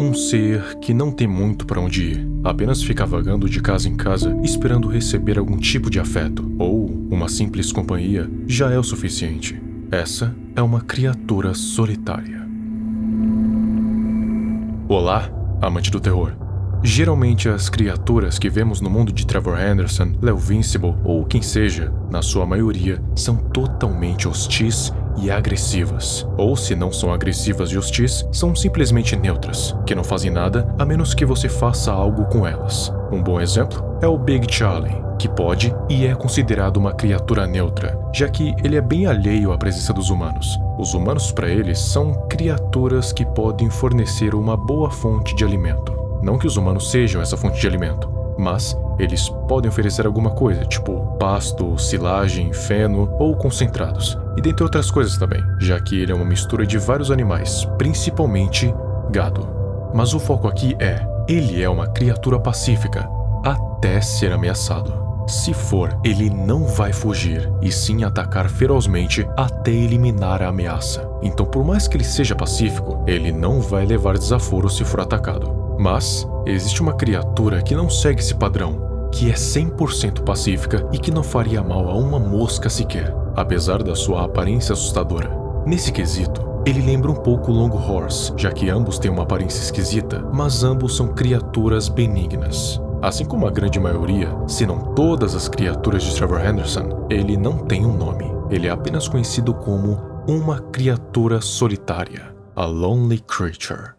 Um ser que não tem muito para onde ir, apenas fica vagando de casa em casa esperando receber algum tipo de afeto, ou uma simples companhia já é o suficiente. Essa é uma criatura solitária. Olá, amante do terror. Geralmente as criaturas que vemos no mundo de Trevor Henderson, Leo Vincible ou quem seja, na sua maioria, são totalmente hostis e agressivas. Ou se não são agressivas e hostis, são simplesmente neutras, que não fazem nada a menos que você faça algo com elas. Um bom exemplo é o Big Charlie, que pode e é considerado uma criatura neutra, já que ele é bem alheio à presença dos humanos. Os humanos para eles são criaturas que podem fornecer uma boa fonte de alimento. Não que os humanos sejam essa fonte de alimento, mas eles podem oferecer alguma coisa, tipo pasto, silagem, feno ou concentrados, e dentre outras coisas também, já que ele é uma mistura de vários animais, principalmente gado. Mas o foco aqui ele é uma criatura pacífica, até ser ameaçado. Se for, ele não vai fugir, e sim atacar ferozmente até eliminar a ameaça. Então, por mais que ele seja pacífico, ele não vai levar desaforo se for atacado. Mas existe uma criatura que não segue esse padrão, que é 100% pacífica e que não faria mal a uma mosca sequer, apesar da sua aparência assustadora. Nesse quesito, ele lembra um pouco o Longhorse, já que ambos têm uma aparência esquisita, mas ambos são criaturas benignas. Assim como a grande maioria, se não todas as criaturas de Trevor Henderson, ele não tem um nome. Ele é apenas conhecido como uma criatura solitária, a Lonely Creature.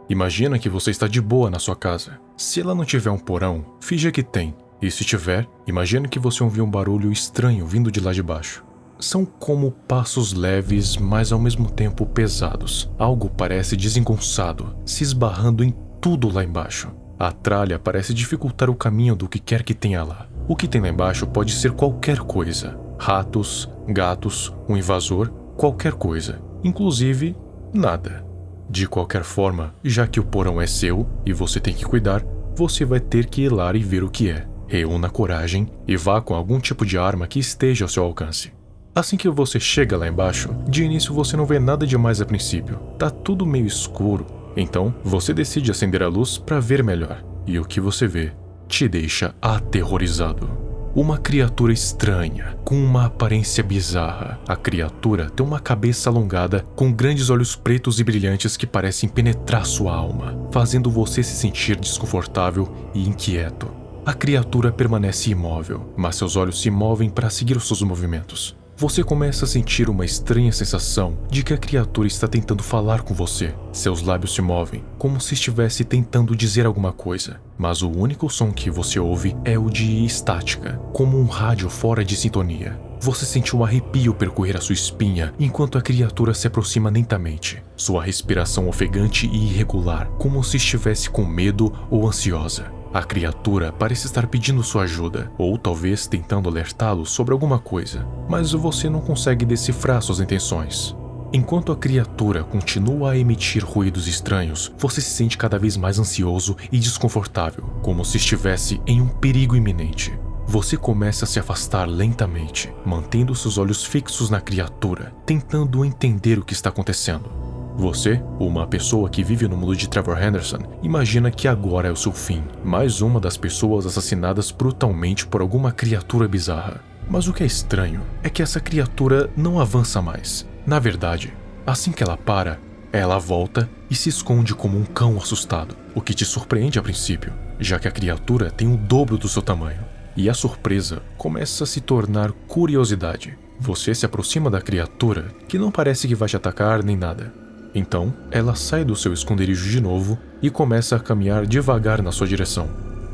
Imagina que você está de boa na sua casa. Se ela não tiver um porão, finja que tem. E se tiver, imagina que você ouviu um barulho estranho vindo de lá de baixo. São como passos leves, mas ao mesmo tempo pesados. Algo parece desengonçado, se esbarrando em tudo lá embaixo. A tralha parece dificultar o caminho do que quer que tenha lá. O que tem lá embaixo pode ser qualquer coisa. Ratos, gatos, um invasor, qualquer coisa. Inclusive, nada. De qualquer forma, já que o porão é seu e você tem que cuidar, você vai ter que ir lá e ver o que é. Reúna coragem e vá com algum tipo de arma que esteja ao seu alcance. Assim que você chega lá embaixo, de início você não vê nada demais a princípio. Tá tudo meio escuro. Então, você decide acender a luz para ver melhor. E o que você vê te deixa aterrorizado. Uma criatura estranha, com uma aparência bizarra. A criatura tem uma cabeça alongada, com grandes olhos pretos e brilhantes que parecem penetrar sua alma, fazendo você se sentir desconfortável e inquieto. A criatura permanece imóvel, mas seus olhos se movem para seguir os seus movimentos. Você começa a sentir uma estranha sensação de que a criatura está tentando falar com você. Seus lábios se movem, como se estivesse tentando dizer alguma coisa, mas o único som que você ouve é o de estática, como um rádio fora de sintonia. Você sente um arrepio percorrer a sua espinha enquanto a criatura se aproxima lentamente. Sua respiração ofegante e irregular, como se estivesse com medo ou ansiosa. A criatura parece estar pedindo sua ajuda, ou talvez tentando alertá-lo sobre alguma coisa, mas você não consegue decifrar suas intenções. Enquanto a criatura continua a emitir ruídos estranhos, você se sente cada vez mais ansioso e desconfortável, como se estivesse em um perigo iminente. Você começa a se afastar lentamente, mantendo seus olhos fixos na criatura, tentando entender o que está acontecendo. Você, uma pessoa que vive no mundo de Trevor Henderson, imagina que agora é o seu fim. Mais uma das pessoas assassinadas brutalmente por alguma criatura bizarra. Mas o que é estranho é que essa criatura não avança mais. Na verdade, assim que ela para, ela volta e se esconde como um cão assustado, o que te surpreende a princípio, já que a criatura tem o dobro do seu tamanho. E a surpresa começa a se tornar curiosidade. Você se aproxima da criatura, que não parece que vai te atacar nem nada. Então, ela sai do seu esconderijo de novo e começa a caminhar devagar na sua direção.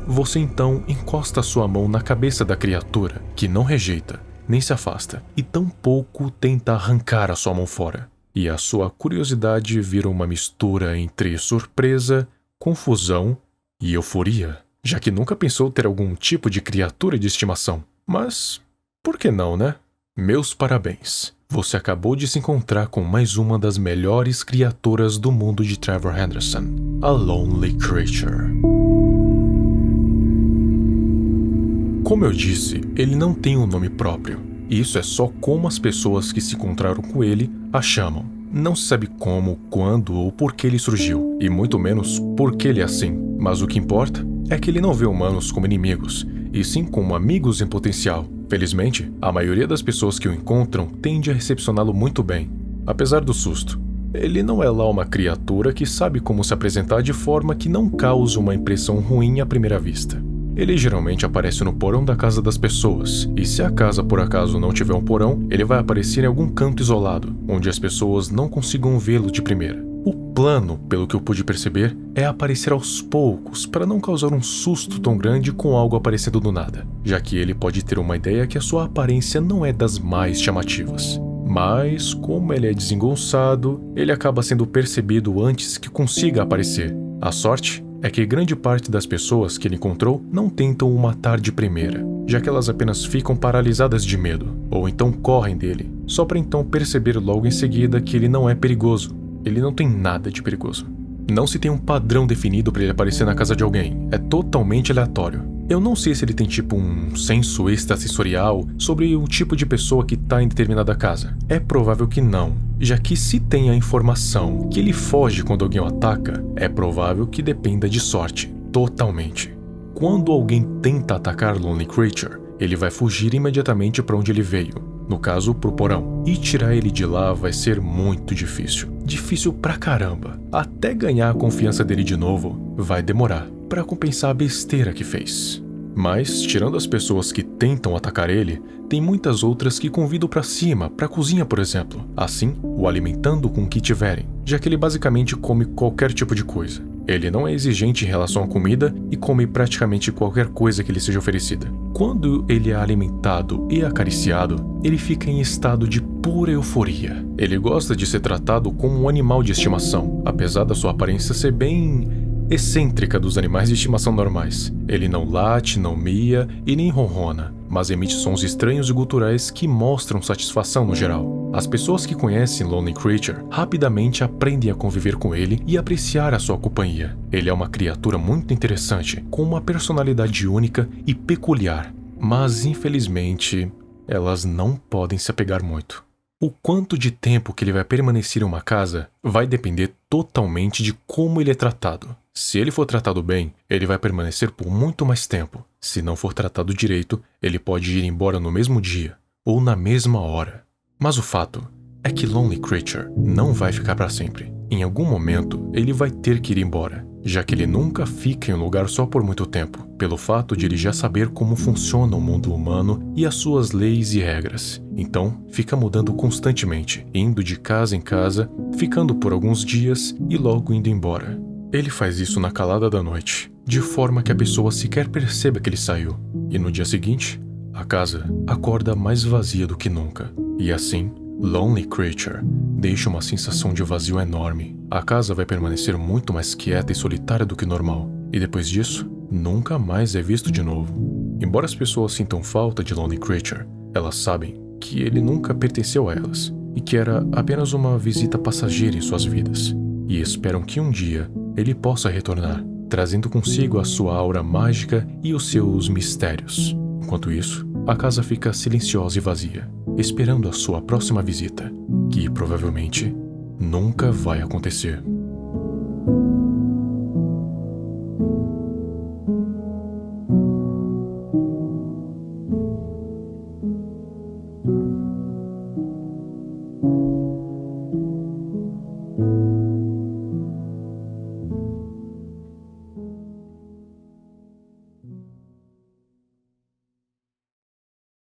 Você então encosta sua mão na cabeça da criatura, que não rejeita, nem se afasta, e tampouco tenta arrancar a sua mão fora. E a sua curiosidade vira uma mistura entre surpresa, confusão e euforia, já que nunca pensou ter algum tipo de criatura de estimação. Mas, por que não, né? Meus parabéns! Você acabou de se encontrar com mais uma das melhores criaturas do mundo de Trevor Henderson, a Lonely Creature. Como eu disse, ele não tem um nome próprio. Isso é só como as pessoas que se encontraram com ele a chamam. Não se sabe como, quando ou por que ele surgiu, e muito menos por que ele é assim. Mas o que importa é que ele não vê humanos como inimigos, e sim como amigos em potencial. Felizmente, a maioria das pessoas que o encontram tende a recepcioná-lo muito bem, apesar do susto. Ele não é lá uma criatura que sabe como se apresentar de forma que não cause uma impressão ruim à primeira vista. Ele geralmente aparece no porão da casa das pessoas, e se a casa por acaso não tiver um porão, ele vai aparecer em algum canto isolado, onde as pessoas não consigam vê-lo de primeira. O plano, pelo que eu pude perceber, é aparecer aos poucos para não causar um susto tão grande com algo aparecendo do nada, já que ele pode ter uma ideia que a sua aparência não é das mais chamativas. Mas, como ele é desengonçado, ele acaba sendo percebido antes que consiga aparecer. A sorte é que grande parte das pessoas que ele encontrou não tentam o matar de primeira, já que elas apenas ficam paralisadas de medo, ou então correm dele, só para então perceber logo em seguida que ele não é perigoso. Ele não tem nada de perigoso. Não se tem um padrão definido para ele aparecer na casa de alguém, é totalmente aleatório. Eu não sei se ele tem tipo um senso extrasensorial sobre o tipo de pessoa que tá em determinada casa. É provável que não, já que se tem a informação que ele foge quando alguém o ataca, é provável que dependa de sorte, totalmente. Quando alguém tenta atacar Lonely Creature, ele vai fugir imediatamente para onde ele veio, no caso pro porão, e tirar ele de lá vai ser muito difícil. Difícil pra caramba. Até ganhar a confiança dele de novo, vai demorar, para compensar a besteira que fez. Mas, tirando as pessoas que tentam atacar ele, tem muitas outras que convidam pra cima, pra cozinha por exemplo, assim o alimentando com o que tiverem, já que ele basicamente come qualquer tipo de coisa. Ele não é exigente em relação à comida e come praticamente qualquer coisa que lhe seja oferecida. Quando ele é alimentado e acariciado, ele fica em estado de pura euforia. Ele gosta de ser tratado como um animal de estimação, apesar da sua aparência ser bem excêntrica dos animais de estimação normais. Ele não late, não mia e nem ronrona, mas emite sons estranhos e guturais que mostram satisfação no geral. As pessoas que conhecem Lonely Creature rapidamente aprendem a conviver com ele e apreciar a sua companhia. Ele é uma criatura muito interessante, com uma personalidade única e peculiar, mas infelizmente, elas não podem se apegar muito. O quanto de tempo que ele vai permanecer em uma casa vai depender totalmente de como ele é tratado. Se ele for tratado bem, ele vai permanecer por muito mais tempo. Se não for tratado direito, ele pode ir embora no mesmo dia ou na mesma hora. Mas o fato é que Lonely Creature não vai ficar para sempre. Em algum momento, ele vai ter que ir embora, já que ele nunca fica em um lugar só por muito tempo, pelo fato de ele já saber como funciona o mundo humano e as suas leis e regras. Então, fica mudando constantemente, indo de casa em casa, ficando por alguns dias e logo indo embora. Ele faz isso na calada da noite, de forma que a pessoa sequer perceba que ele saiu. E no dia seguinte, a casa acorda mais vazia do que nunca. E assim, Lonely Creature deixa uma sensação de vazio enorme. A casa vai permanecer muito mais quieta e solitária do que normal. E depois disso, nunca mais é visto de novo. Embora as pessoas sintam falta de Lonely Creature, elas sabem que ele nunca pertenceu a elas e que era apenas uma visita passageira em suas vidas. E esperam que um dia ele possa retornar, trazendo consigo a sua aura mágica e os seus mistérios. Enquanto isso, a casa fica silenciosa e vazia, esperando a sua próxima visita, que provavelmente nunca vai acontecer.